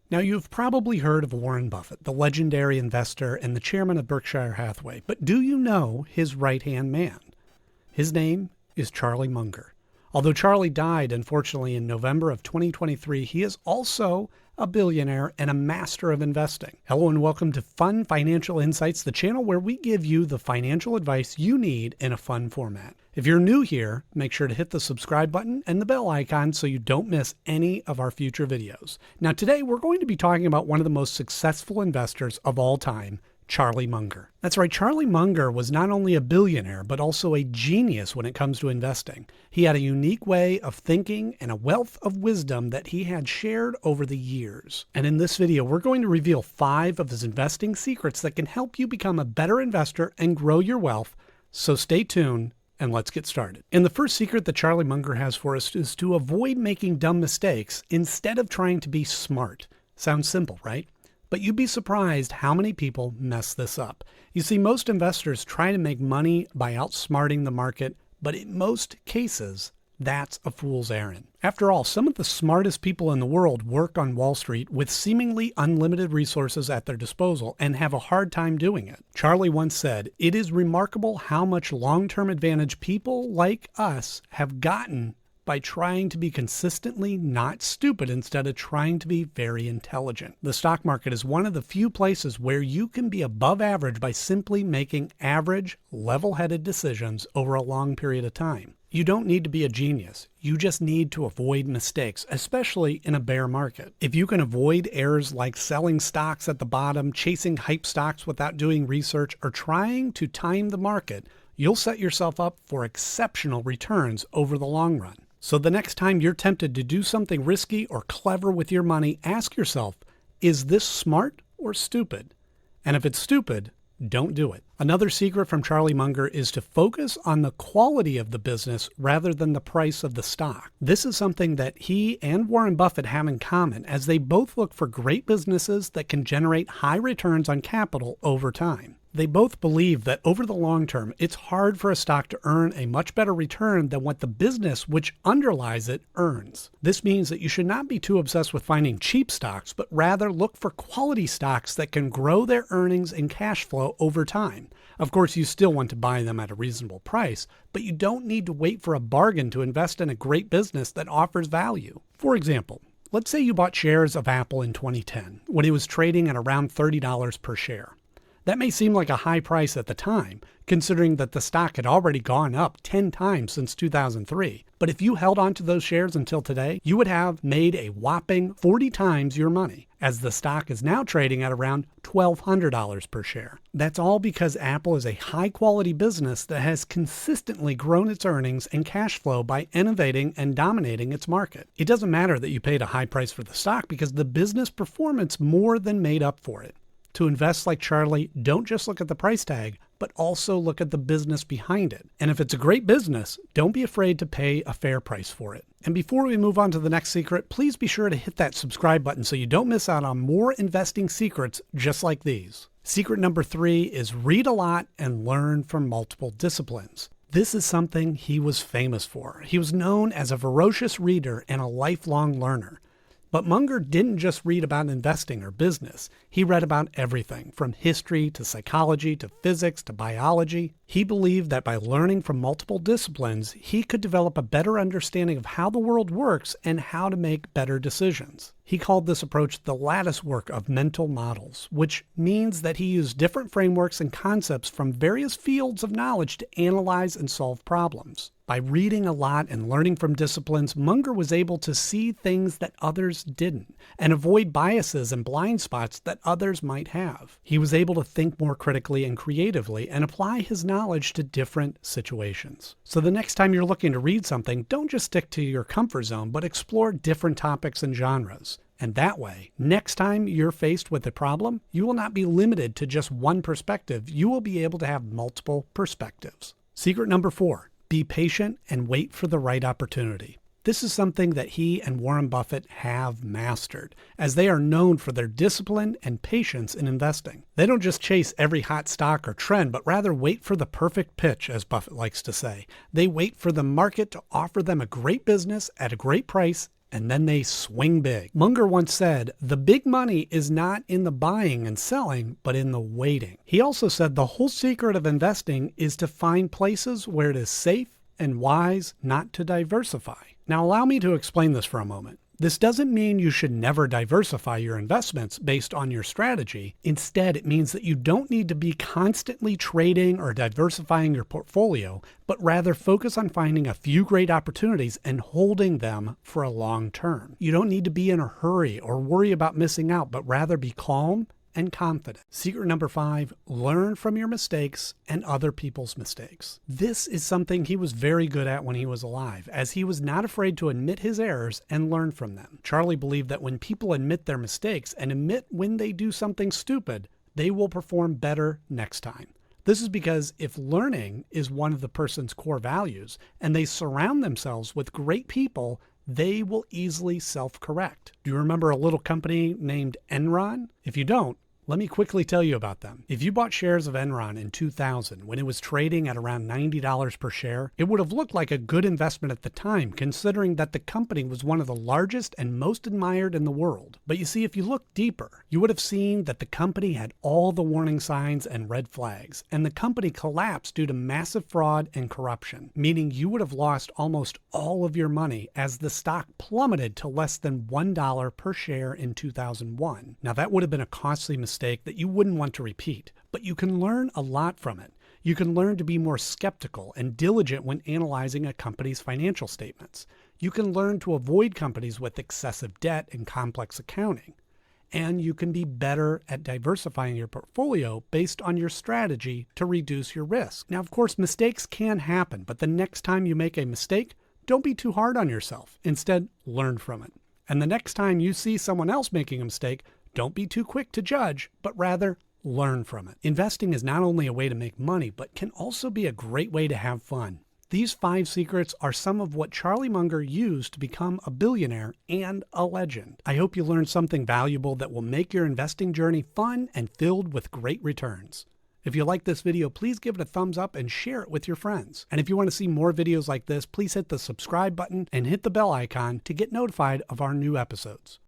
Now, you've probably heard of Warren Buffett, the legendary investor and the chairman of Berkshire Hathaway, but do you know his right-hand man? His name is Charlie Munger. Although Charlie died, unfortunately, in November of 2023, he is also a billionaire and a master of investing. Hello and welcome to Fun Financial Insights, the channel where we give you the financial advice you need in a fun format. If you're new here, make sure to hit the subscribe button and the bell icon so you don't miss any of our future videos. Now, today we're going to be talking about one of the most successful investors of all time, Charlie Munger. That's right, Charlie Munger was not only a billionaire, but also a genius when it comes to investing. He had a unique way of thinking and a wealth of wisdom that he had shared over the years. And in this video, we're going to reveal 5 of his investing secrets that can help you become a better investor and grow your wealth. So stay tuned and let's get started. And the first secret that Charlie Munger has for us is to avoid making dumb mistakes instead of trying to be smart. Sounds simple, right? But you'd be surprised how many people mess this up. You see, most investors try to make money by outsmarting the market, but in most cases, that's a fool's errand. After all, some of the smartest people in the world work on Wall Street with seemingly unlimited resources at their disposal and have a hard time doing it. Charlie once said, "It is remarkable how much long-term advantage people like us have gotten by trying to be consistently not stupid instead of trying to be very intelligent." The stock market is one of the few places where you can be above average by simply making average, level-headed decisions over a long period of time. You don't need to be a genius. You just need to avoid mistakes, especially in a bear market. If you can avoid errors like selling stocks at the bottom, chasing hype stocks without doing research, or trying to time the market, you'll set yourself up for exceptional returns over the long run. So the next time you're tempted to do something risky or clever with your money, ask yourself, is this smart or stupid? And if it's stupid, don't do it. Another secret from Charlie Munger is to focus on the quality of the business rather than the price of the stock. This is something that he and Warren Buffett have in common, as they both look for great businesses that can generate high returns on capital over time. They both believe that over the long term, it's hard for a stock to earn a much better return than what the business which underlies it earns. This means that you should not be too obsessed with finding cheap stocks, but rather look for quality stocks that can grow their earnings and cash flow over time. Of course, you still want to buy them at a reasonable price, but you don't need to wait for a bargain to invest in a great business that offers value. For example, let's say you bought shares of Apple in 2010 when it was trading at around $30 per share. That may seem like a high price at the time, considering that the stock had already gone up 10 times since 2003. But if you held on to those shares until today, you would have made a whopping 40 times your money, as the stock is now trading at around $1,200 per share. That's all because Apple is a high-quality business that has consistently grown its earnings and cash flow by innovating and dominating its market. It doesn't matter that you paid a high price for the stock because the business performance more than made up for it. To invest like Charlie, don't just look at the price tag, but also look at the business behind it. And if it's a great business, don't be afraid to pay a fair price for it. And before we move on to the next secret, please be sure to hit that subscribe button so you don't miss out on more investing secrets just like these. Secret number 3 is read a lot and learn from multiple disciplines. This is something he was famous for. He was known as a voracious reader and a lifelong learner. But Munger didn't just read about investing or business. He read about everything, from history to psychology to physics to biology. He believed that by learning from multiple disciplines, he could develop a better understanding of how the world works and how to make better decisions. He called this approach the lattice work of mental models, which means that he used different frameworks and concepts from various fields of knowledge to analyze and solve problems. By reading a lot and learning from disciplines, Munger was able to see things that others didn't and avoid biases and blind spots that others might have. He was able to think more critically and creatively and apply his knowledge to different situations. So the next time you're looking to read something, don't just stick to your comfort zone, but explore different topics and genres. And that way, next time you're faced with a problem, you will not be limited to just one perspective. You will be able to have multiple perspectives. Secret number 4. Be patient and wait for the right opportunity. This is something that he and Warren Buffett have mastered, as they are known for their discipline and patience in investing. They don't just chase every hot stock or trend, but rather wait for the perfect pitch, as Buffett likes to say. They wait for the market to offer them a great business at a great price and then they swing big. Munger once said, "The big money is not in the buying and selling, but in the waiting." He also said the whole secret of investing is to find places where it is safe and wise not to diversify. Now allow me to explain this for a moment. This doesn't mean you should never diversify your investments based on your strategy. Instead, it means that you don't need to be constantly trading or diversifying your portfolio, but rather focus on finding a few great opportunities and holding them for a long term. You don't need to be in a hurry or worry about missing out, but rather be calm and confident. Secret number 5, learn from your mistakes and other people's mistakes. This is something he was very good at when he was alive, as he was not afraid to admit his errors and learn from them. Charlie believed that when people admit their mistakes and admit when they do something stupid, they will perform better next time. This is because if learning is one of the person's core values and they surround themselves with great people, they will easily self-correct. Do you remember a little company named Enron? If you don't, let me quickly tell you about them. If you bought shares of Enron in 2000, when it was trading at around $90 per share, it would have looked like a good investment at the time, considering that the company was one of the largest and most admired in the world. But you see, if you look deeper, you would have seen that the company had all the warning signs and red flags, and the company collapsed due to massive fraud and corruption, meaning you would have lost almost all of your money as the stock plummeted to less than $1 per share in 2001. Now that would have been a costly mistake that you wouldn't want to repeat, but you can learn a lot from it. You can learn to be more skeptical and diligent when analyzing a company's financial statements. You can learn to avoid companies with excessive debt and complex accounting. And you can be better at diversifying your portfolio based on your strategy to reduce your risk. Now, of course, mistakes can happen, but the next time you make a mistake, don't be too hard on yourself. Instead, learn from it. And the next time you see someone else making a mistake, don't be too quick to judge, but rather learn from it. Investing is not only a way to make money, but can also be a great way to have fun. These 5 secrets are some of what Charlie Munger used to become a billionaire and a legend. I hope you learned something valuable that will make your investing journey fun and filled with great returns. If you like this video, please give it a thumbs up and share it with your friends. And if you want to see more videos like this, please hit the subscribe button and hit the bell icon to get notified of our new episodes.